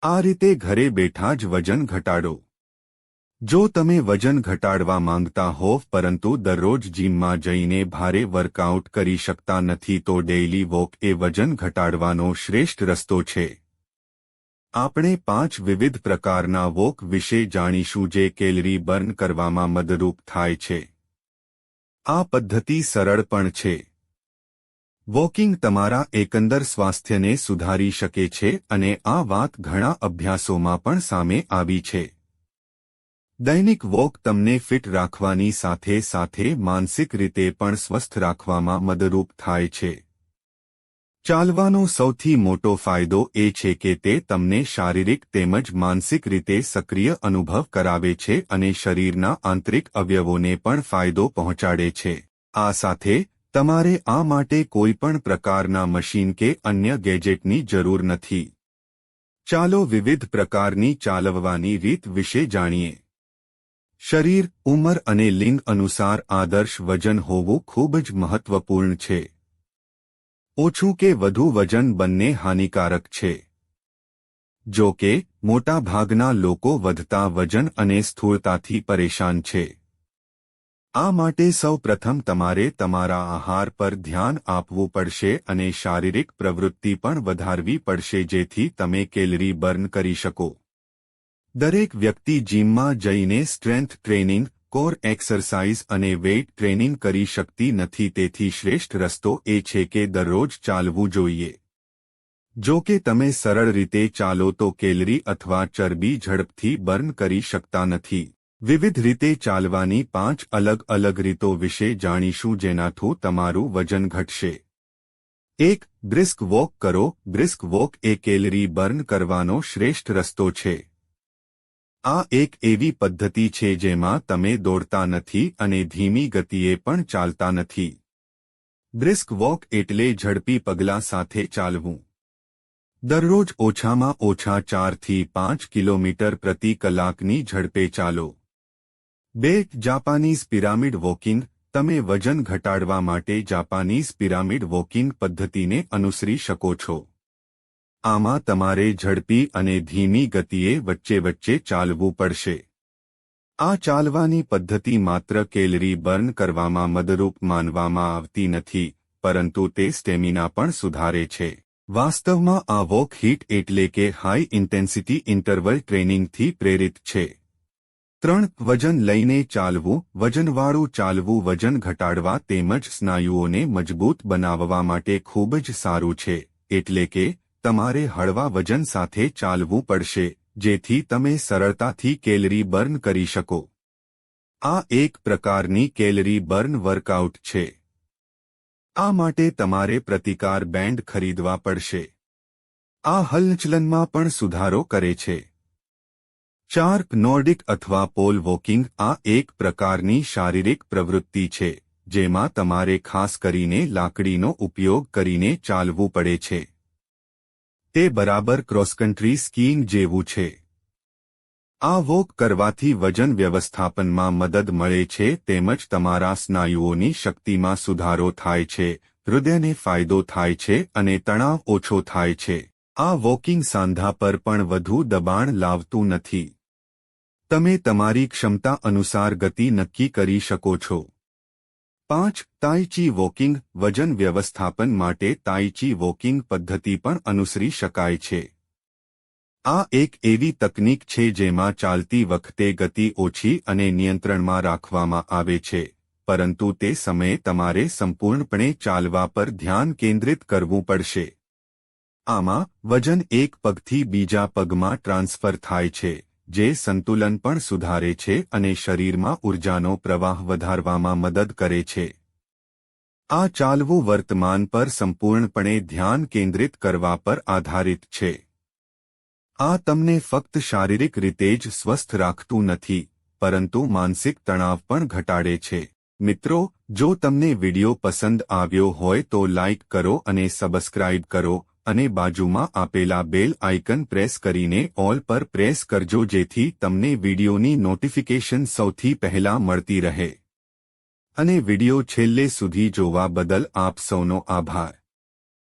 આ રીતે ઘરે બેઠા જ વજન ઘટાડો। જો તમે વજન ઘટાડવા માંગતા હોવ પરંતુ દરરોજ જીમમાં જઈને ભારે વર્કઆઉટ કરી શકતા નથી તો ડેઇલી વોક એ વજન ઘટાડવાનો શ્રેષ્ઠ રસ્તો છે। આપણે 5 વિવિધ પ્રકારના વોક વિશે જાણીશું જે કેલરી બર્ન કરવામાં મદદરૂપ થાય છે। આ પદ્ધતિ સરળ પણ છે। વોકિંગ તમારા એકંદર સ્વાસ્થ્યને સુધારી શકે છે અને આ વાત ઘણા અભ્યાસોમાં પણ સામે આવી છે। દૈનિક વોક તમને ફિટ રાખવાની સાથે સાથે માનસિક રીતે પણ સ્વસ્થ રાખવામાં મદદરૂપ થાય છે। ચાલવાનો સૌથી મોટો ફાયદો એ છે કે તે તમને શારીરિક તેમજ માનસિક રીતે સક્રિય અનુભવ કરાવે છે અને શરીરના આંતરિક અવયવોને પણ ફાયદો પહોંચાડે છે। આ સાથે તમારે આ માટે કોઈપણ પ્રકારના મશીન કે અન્ય ગેજેટની જરૂર નથી। ચાલો વિવિધ પ્રકારની ચાલવાની રીત વિશે જાણીએ। શરીર, ઉંમર અને લિંગ અનુસાર આદર્શ વજન હોવું ખૂબ જ મહત્વપૂર્ણ છે। ઓછું કે વધુ વજન બંને હાનિકારક છે। જો કે મોટા ભાગના લોકો વધતા વજન અને સ્થૂળતાથી પરેશાન છે। આ માટે સૌ પ્રથમ તમારે તમારા આહાર પર ધ્યાન આપવું પડશે અને શારીરિક પ્રવૃત્તિ પણ વધારવી પડશે જેથી તમે કેલરી બર્ન કરી શકો। દરેક વ્યક્તિ જીમમાં જઈને સ્ટ્રેન્થ ટ્રેનિંગ, કોર એક્સરસાઇઝ અને વેઇટ ટ્રેનિંગ કરી શકતી નથી તેથી શ્રેષ્ઠ રસ્તો એ છે કે દરરોજ ચાલવું જોઈએ। જો કે તમે સરળ રીતે ચાલો તો કેલરી અથવા ચરબી ઝડપથી બર્ન કરી શકતા નથી। વિવિધ રીતે ચાલવાની 5 અલગ અલગ રીતો વિશે જાણીશું જેનાથી તમારું વજન ઘટશે। 1. બ્રિસ્ક વોક કરો। બ્રિસ્ક વોક એ કેલરી બર્ન કરવાનો શ્રેષ્ઠ રસ્તો છે। આ એક એવી પદ્ધતિ છે જેમાં તમે દોડતા નથી અને ધીમી ગતિએ પણ ચાલતા નથી। બ્રિસ્ક વોક એટલે ઝડપી પગલાં સાથે ચાલવું। દરરોજ ઓછામાં ઓછા 4 થી 5 કિલોમીટર પ્રતિ કલાકની ઝડપે ચાલો। 2. Japanese pyramid walking. તમે વજન ઘટાડવા માટે જાપાનીઝ પિરામિડ વોકિંગ પદ્ધતિને અનુસરી શકો છો। આમાં તમારે ઝડપી અને ધીમી ગતિએ વચ્ચે વચ્ચે ચાલવું પડશે। આ ચાલવાની પદ્ધતિ માત્ર કેલરી બર્ન કરવામાં મદદરૂપ માનવામાં આવતી નથી પરંતુ તે સ્ટેમિના પણ સુધારે છે। વાસ્તવમાં આ વોક હિટ એટલે કે હાઈ ઇન્ટેન્સિટી ઇન્ટરવલ ટ્રેનિંગથી પ્રેરિત છે। 3. વજન લઈને ચાલવું। વજનવાળું ચાલવું વજન ઘટાડવા તેમજ સ્નાયુઓને મજબૂત બનાવવા માટે ખૂબ જ સારું છે એટલે કે તમારે હળવા વજન સાથે ચાલવું પડશે જેથી તમે સરળતાથી કેલરી બર્ન કરી શકો। આ એક પ્રકારની કેલરી બર્ન વર્કઆઉટ છે। આ માટે તમારે પ્રતિકાર બેન્ડ ખરીદવા પડશે। આ હલનચલનમાં પણ સુધારો કરે છે। 4. નોર્ડિક અથવા પોલ વોકિંગ। આ એક પ્રકારની શારીરિક પ્રવૃત્તિ છે જેમાં તમારે ખાસ કરીને લાકડીનો ઉપયોગ કરીને ચાલવું પડે છે। તે બરાબર ક્રોસ કન્ટ્રી સ્કીઇંગ જેવું છે। આ વોક કરવાથી વજન વ્યવસ્થાપનમાં મદદ મળે છે તેમજ તમારા સ્નાયુઓની શક્તિમાં સુધારો થાય છે, હૃદયને ફાયદો થાય છે અને તણાવ ઓછો થાય છે। આ વોકિંગ સાંધા પર પણ વધુ દબાણ લાવતું નથી। તમે તમારી ક્ષમતા અનુસાર ગતિ નક્કી કરી શકો છો। 5. તાઈ ચી વોકિંગ। વજન વ્યવસ્થાપન માટે તાઈ ચી વોકિંગ પદ્ધતિ પણ અનુસરી શકાય છે। આ એક એવી તકનીક છે જેમાં ચાલતી વખતે ગતિ ઓછી અને નિયંત્રણમાં રાખવામાં આવે છે પરંતુ તે સમયે તમારે સંપૂર્ણપણે ચાલવા પર ધ્યાન કેન્દ્રિત કરવું પડશે। આમાં વજન એક પગથી બીજા પગમાં ટ્રાન્સફર થાય છે જે સંતુલન પણ સુધારે છે અને શરીરમાં ઊર્જાનો પ્રવાહ વધારવામાં મદદ કરે છે। આ ચાલવું વર્તમાન પર સંપૂર્ણપણે ધ્યાન કેન્દ્રિત કરવા પર આધારિત છે। આ તમને ફક્ત શારીરિક રીતે જ સ્વસ્થ રાખતું નથી પરંતુ માનસિક તણાવ પણ ઘટાડે છે। મિત્રો, જો તમને વિડિયો પસંદ આવ્યો હોય તો લાઇક કરો અને સબસ્ક્રાઇબ કરો અને બાજુમાં આપેલા બેલ આઇકન પ્રેસ કરીને ઓલ પર પ્રેસ કરજો જેથી તમને વિડિયોની નોટિફિકેશન સૌથી પહેલા મળતી રહે। અને વિડિયો છેલ્લે સુધી જોવા બદલ આપ સૌનો આભાર।